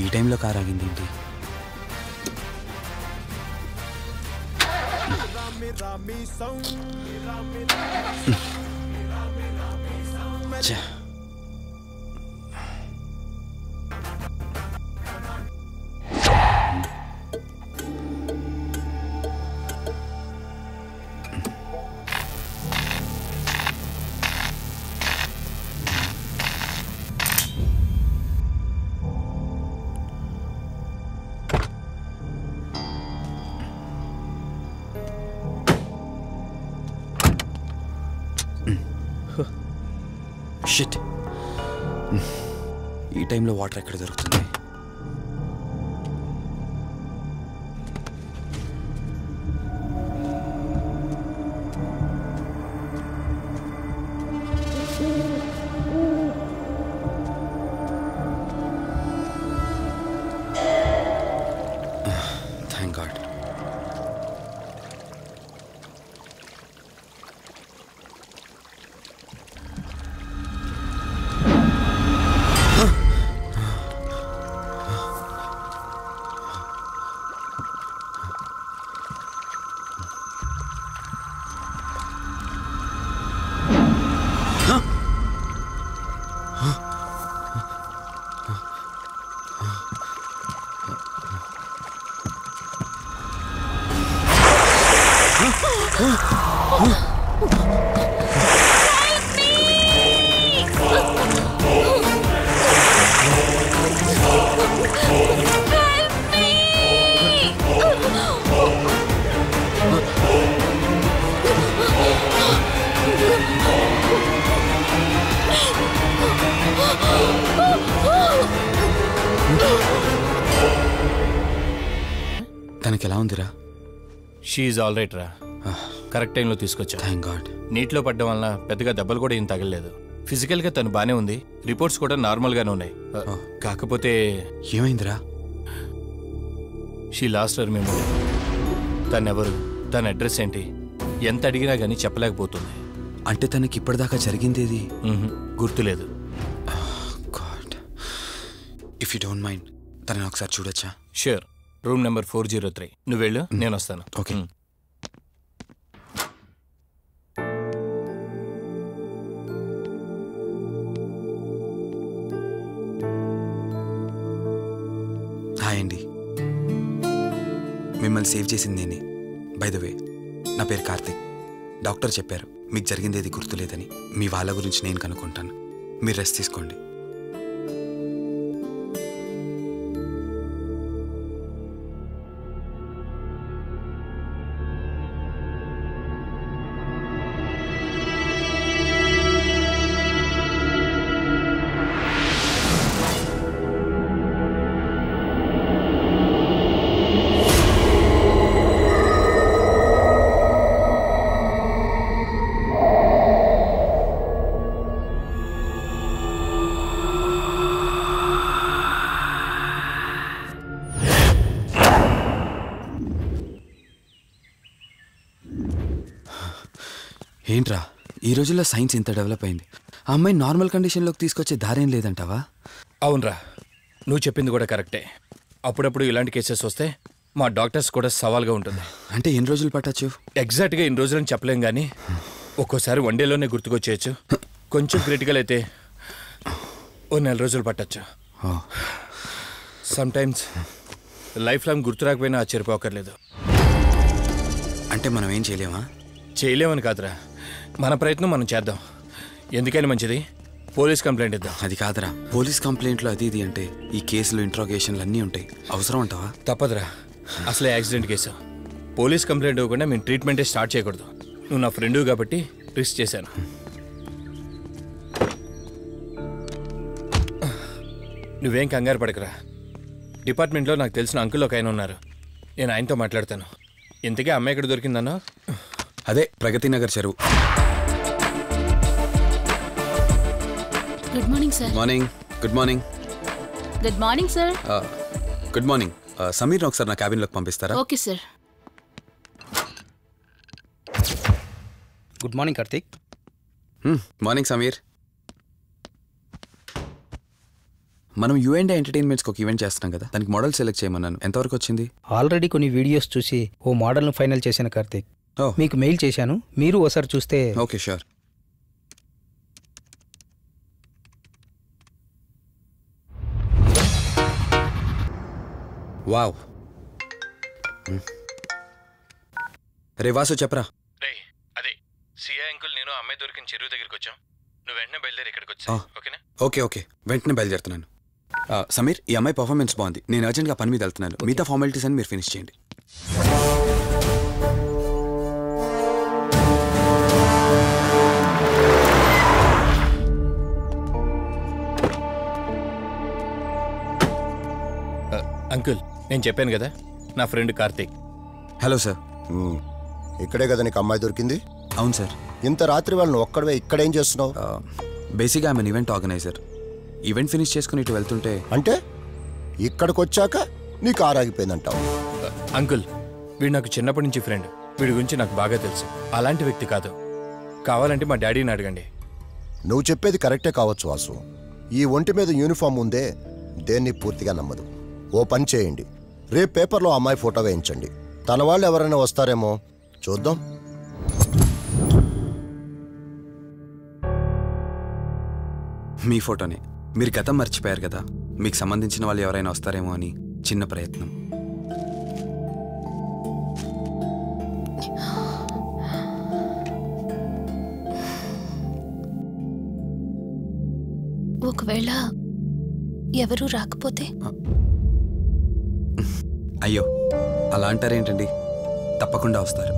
ఈ టైంలో కార్ ఆగింది ఏంటి? షిట్, ఈ టైంలో వాటర్ ఎక్కడ దొరుకుతుంది? Thank God. తనకి ఎలా ఉందిరా? షీ ఈజ్ ఆల్ రైట్ రా. కరెక్ట్ టైంలో తీసుకొచ్చా. Thank God. నీటిలో పడ్డం వలన పెద్దగా దెబ్బలు కూడా ఏం తగలలేదు. ఫిజికల్గా తను బానే ఉంది. రిపోర్ట్స్ కూడా నార్మల్గానే ఉన్నాయి. కాకపోతే ఏమైందిరా? She lost her memory. తనెవరు, తన అడ్రస్ ఏంటి, ఎంత అడిగినా కానీ చెప్పలేకపోతుంది. అంటే తనకి ఇప్పటిదాకా జరిగిందేది గుర్తులేదు. God, if you don't mind తనని ఒకసారి చూడొచ్చా? షూర్. Room number 403. నువ్వు వెళ్ళు, నేను వస్తాను. ఓకే. హాయ్ అండి, మిమ్మల్ని సేవ్ చేసింది నేనే. బై ద వే, నా పేరు కార్తిక్. డాక్టర్ చెప్పారు మీకు జరిగిందేది గుర్తులేదని. మీ వాళ్ళ గురించి నేను కనుక్కుంటాను, మీరు రెస్ట్ తీసుకోండి. ఏంట్రా, ఈ రోజుల్లో సైన్స్ ఇంత డెవలప్ అయింది. ఆ అమ్మాయి నార్మల్ కండిషన్లోకి తీసుకొచ్చే దారేం లేదంటావా? అవునరా, నువ్వు చెప్పింది కూడా కరెక్టే. అప్పుడప్పుడు ఇలాంటి కేసెస్ వస్తే మా డాక్టర్స్ కూడా సవాల్గా ఉంటుంది. అంటే ఎన్ని రోజులు పట్టచ్చు? ఎగ్జాక్ట్గా ఎన్ని రోజులని చెప్పలేం, కానీ ఒక్కోసారి వన్ డేలోనే గుర్తుకొచ్చేయచ్చు. కొంచెం క్రిటికల్ అయితే ఓ 4 రోజులు పట్టచ్చు. సమ్టైమ్స్ లైఫ్ లాంగ్ గుర్తు రాకపోయినా ఆశ్చర్యపోకర్లేదు. అంటే మనం ఏం చేయలేమా? చేయలేమని కాదురా, మన ప్రయత్నం మనం చేద్దాం. ఎందుకని మంచిది, పోలీస్ కంప్లైంట్ ఇద్దాం. అది కాదురా, పోలీస్ కంప్లైంట్లో అది ఇది అంటే ఈ కేసులు ఇంట్రాగేషన్లు అన్నీ ఉంటాయి. అవసరం అంటావా? తప్పదురా, అసలే యాక్సిడెంట్ కేసు. పోలీస్ కంప్లైంట్ ఇవ్వకుండా మేము ట్రీట్మెంటే స్టార్ట్ చేయకూడదు. నువ్వు నా ఫ్రెండు కాబట్టి రిస్క్ చేశాను. నువ్వేం కంగారు పడకరా. డిపార్ట్మెంట్లో నాకు తెలిసిన అంకుల్ ఒక ఆయన ఉన్నారు, నేను ఆయనతో మాట్లాడతాను. ఇంతకీ అమ్మాయి ఎక్కడ దొరికిందన్నా? అదే ప్రగతి నగర్ చెరువు. Good morning sir. Morning. Good morning. Good morning sir. Good morning. సమీర్ని ఒకసారి నా క్యాబిన్లోకి పంపిస్తారా? Okay sir. Good morning Karthik. Morning Sameer. మనం యూఎండే ఎంటర్టైన్మెంట్స్కి ఒక ఈవెంట్ చేస్తున్నాం కదా, దానికి మోడల్ సెలెక్ట్ చేయమన్నాను. ఎంతవరకు వచ్చింది? ఆల్రెడీ కొన్ని వీడియోస్ చూసి ఓ మోడల్ను ఫైనల్ చేశాను కార్తీక్. మీకు మెయిల్ చేశాను, మీరు ఒకసారి చూస్తే. Okay, sure. వావ్. రే వాసు, చెప్పరా. రే అదే సిఐ అంకుల్ నేను అమ్మాయి దొరికిన చెరువు దగ్గరికి వచ్చాం. నువ్వు వెంటనే బయలుదేరి ఇక్కడికి వచ్చా. ఓకేనా? ఓకే, వెంటనే బయలుదేరుతున్నాను. సమీర్, ఈ అమ్మాయి పర్ఫార్మెన్స్ బాగుంది. నేను అర్జెంట్గా పని మీద వెళ్తున్నాను. మిగతా ఫార్మాలిటీస్ అని మీరు ఫినిష్ చేయండి. అంకుల్, నేను చెప్పాను కదా, నా ఫ్రెండ్ కార్తీక్. Hello sir. ఇక్కడే కదా నీకు అమ్మాయి దొరికింది? అవును సార్. ఇంత రాత్రి వాళ్ళని ఒక్కడవే ఇక్కడేం చేస్తున్నావు? బేసిక్గా I'm event organizer. Event finish చేసుకుని ఇటు వెళ్తుంటే. అంటే ఇక్కడికి వచ్చాక నీ కారు ఆగిపోయిందంటావు? అంకుల్, వీడు నాకు చిన్నప్పటి నుంచి ఫ్రెండ్. వీడి గురించి నాకు బాగా తెలుసు. అలాంటి వ్యక్తి కాదు. కావాలంటే మా డాడీని అడగండి. నువ్వు చెప్పేది కరెక్టే కావచ్చు వాసు. ఈ ఒంటి మీద యూనిఫామ్ ఉందే దేన్ని పూర్తిగా నమ్మదు. ఓ పని చేయండి, రేపు పేపర్లో అమ్మాయి ఫోటో వేయించండి. తన వాళ్ళు ఎవరైనా వస్తారేమో చూద్దాం. మీ ఫోటోనే. మీరు గతం మర్చిపోయారు కదా, మీకు సంబంధించిన వాళ్ళు ఎవరైనా వస్తారేమో అని చిన్న ప్రయత్నం. ఒకవేళ ఎవరూ రాకపోతే? అయ్యో, అలా అంటారేంటండి? తప్పకుండా వస్తారు.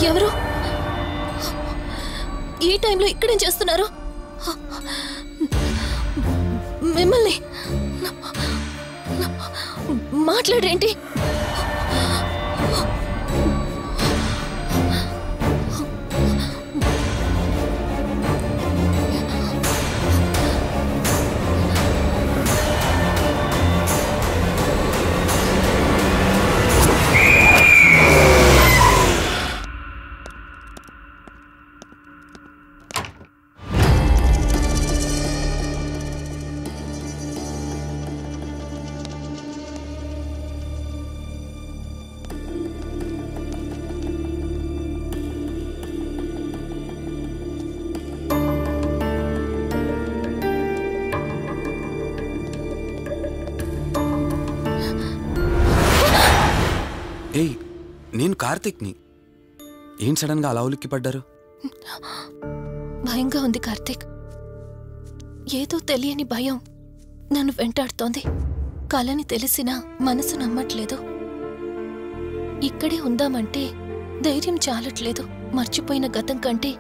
ఎవరు ఈ టైంలో ఇక్కడేం చేస్తున్నారు? మిమ్మల్ని మాట్లాడేంటి? ఏయ్, నేను కార్తిక్ని. ఏం సడన్గా అలా ఉలిక్కి పడ్డారు? భయంగా ఉంది కార్తిక్. ఏదో తెలియని భయం నన్ను వెంటాడుతోంది. కలని తెలిసినా మనసు నమ్మట్లేదు. ఇక్కడే ఉందామంటే ధైర్యం చాలట్లేదు. మర్చిపోయిన గతం కంటే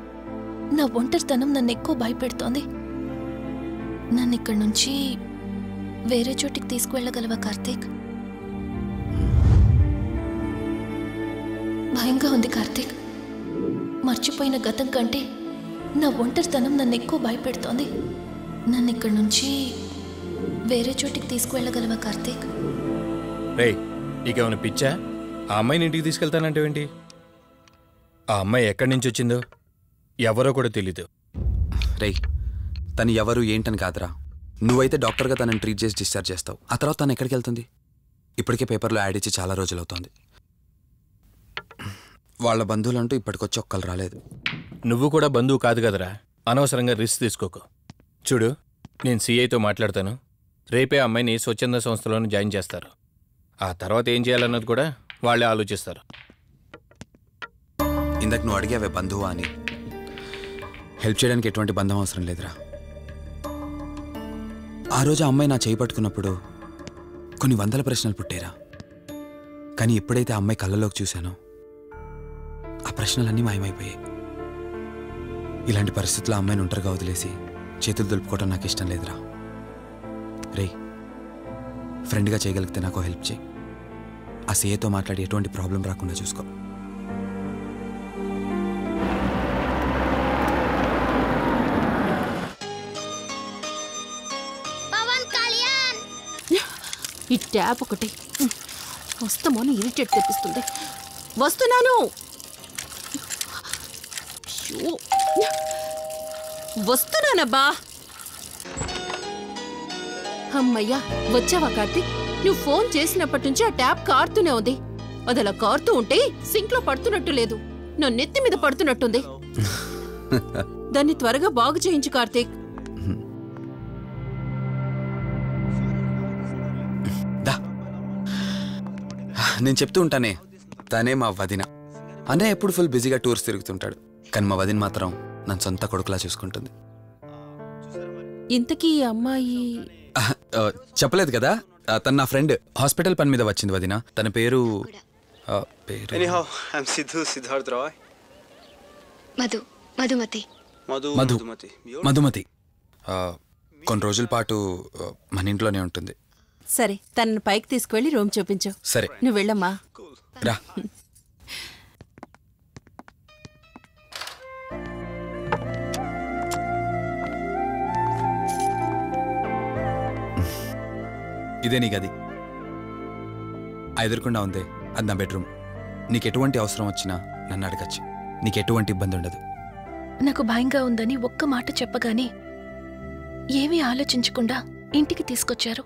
నా ఒంటరితనం నన్ను ఎక్కువ భయపెడుతోంది. నన్నిక్కడి నుంచి వేరే చోటికి తీసుకువెళ్ళగలవా కార్తీక్? భయంగా ఉంది కార్తీక్. మర్చిపోయిన గతం కంటే నా ఒంటరితనం నన్ను ఎక్కువ భయపెడుతోంది. నన్నిక్కడి నుంచి వేరే చోటికి తీసుకువెళ్ళగలవా కార్తీక్? రేయ్, నీకేమైనా పిచ్చా? ఆ అమ్మాయిని ఇంటికి తీసుకెళ్తానంటేవేంటి? ఆ అమ్మాయి ఎక్కడి నుంచి వచ్చిందో ఎవరో కూడా తెలీదు. రేయ్, తను ఎవరు ఏంటని కాదురా. నువ్వైతే డాక్టర్గా తనని ట్రీట్ చేసి డిశ్చార్జ్ చేస్తావు. ఆ తర్వాత తను ఎక్కడికి వెళ్తుంది? ఇప్పటికే పేపర్లో యాడ్ ఇచ్చి చాలా రోజులు అవుతోంది. వాళ్ళ బంధువులంటూ ఇప్పటికొచ్చి ఒక్కరు రాలేదు. నువ్వు కూడా బంధువు కాదు కదరా. అనవసరంగా రిస్క్ తీసుకోకు. చూడు, నేను సిఐతో మాట్లాడతాను. రేపే అమ్మాయిని స్వచ్ఛంద సంస్థలోనే జాయిన్ చేస్తారు. ఆ తర్వాత ఏం చేయాలన్నది కూడా వాళ్ళే ఆలోచిస్తారు. ఇందాక నువ్వు అడిగావే బంధువా అని. హెల్ప్ చేయడానికి ఎటువంటి బంధం అవసరం లేదురా. ఆ రోజు ఆ అమ్మాయి నా చేయి పట్టుకున్నప్పుడు కొన్ని వందల ప్రశ్నలు పుట్టేరా. కానీ ఎప్పుడైతే ఆ అమ్మాయి కళ్ళలోకి చూశానో ఆ ప్రశ్నలన్నీ మాయమైపోయాయి. ఇలాంటి పరిస్థితుల్లో అమ్మాయిని ఒంటరిగా వదిలేసి చేతులు దులుపుకోవడం నాకు ఇష్టం లేదురా. రేయ్, ఫ్రెండ్గా చేయగలిగితే నాకు హెల్ప్ చేయి. ఆ సీఏతో మాట్లాడి ఎటువంటి ప్రాబ్లం రాకుండా చూసుకో. ఈ ట్యాప్ ఒకటి వస్తామోని ఇరిటేట్ తెప్పిస్తుంది. వస్తున్నాను. వస్తున్నానబ్బా. అమ్మయ్యా, వచ్చావా కార్తీక్? నువ్వు ఫోన్ చేసినప్పటి నుంచి ఆ ట్యాప్ కారుతూనే ఉంది. అది అలా కారుతూ ఉంటే సింక్ లో పడుతున్నట్టు లేదు, నా నెత్తి మీద పడుతున్నట్టుంది. దాన్ని త్వరగా బాగు చేయించు కార్తీక్. నేను చెప్తూ ఉంటానే, తనే మా వదిన. అన్నయ్య ఎప్పుడు ఫుల్ బిజీగా టూర్స్ తిరుగుతుంటాడు. కానీ మా వదిన మాత్రం నన్ను సొంత కొడుకులా చూసుకుంటుంది. ఇంతకీ ఈ అమ్మాయి చెప్పలేదు కదా, తను నా ఫ్రెండ్. హాస్పిటల్ పని మీద వచ్చింది వదిన. తన పేరు Anyhow, I'm Siddharth Roy. Madhumati. Madhumati. కొన్ని రోజుల పాటు మన ఇంట్లోనే ఉంటుంది. సరే, తనను పైకి తీసుకువెళ్ళి రూమ్ చూపించు. సరే, నువ్వు వెళ్ళమ్మా. రా. ఇదే నీ గది. ఎదురుకుండా ఉందే, అది నా బెడ్రూమ్. నీకు ఎటువంటి అవసరం వచ్చినా నన్ను అడగచ్చు. నీకు ఎటువంటి ఇబ్బంది ఉండదు. నాకు భయంగా ఉందని ఒక్క మాట చెప్పగానే ఏమీ ఆలోచించకుండా ఇంటికి తీసుకొచ్చారు.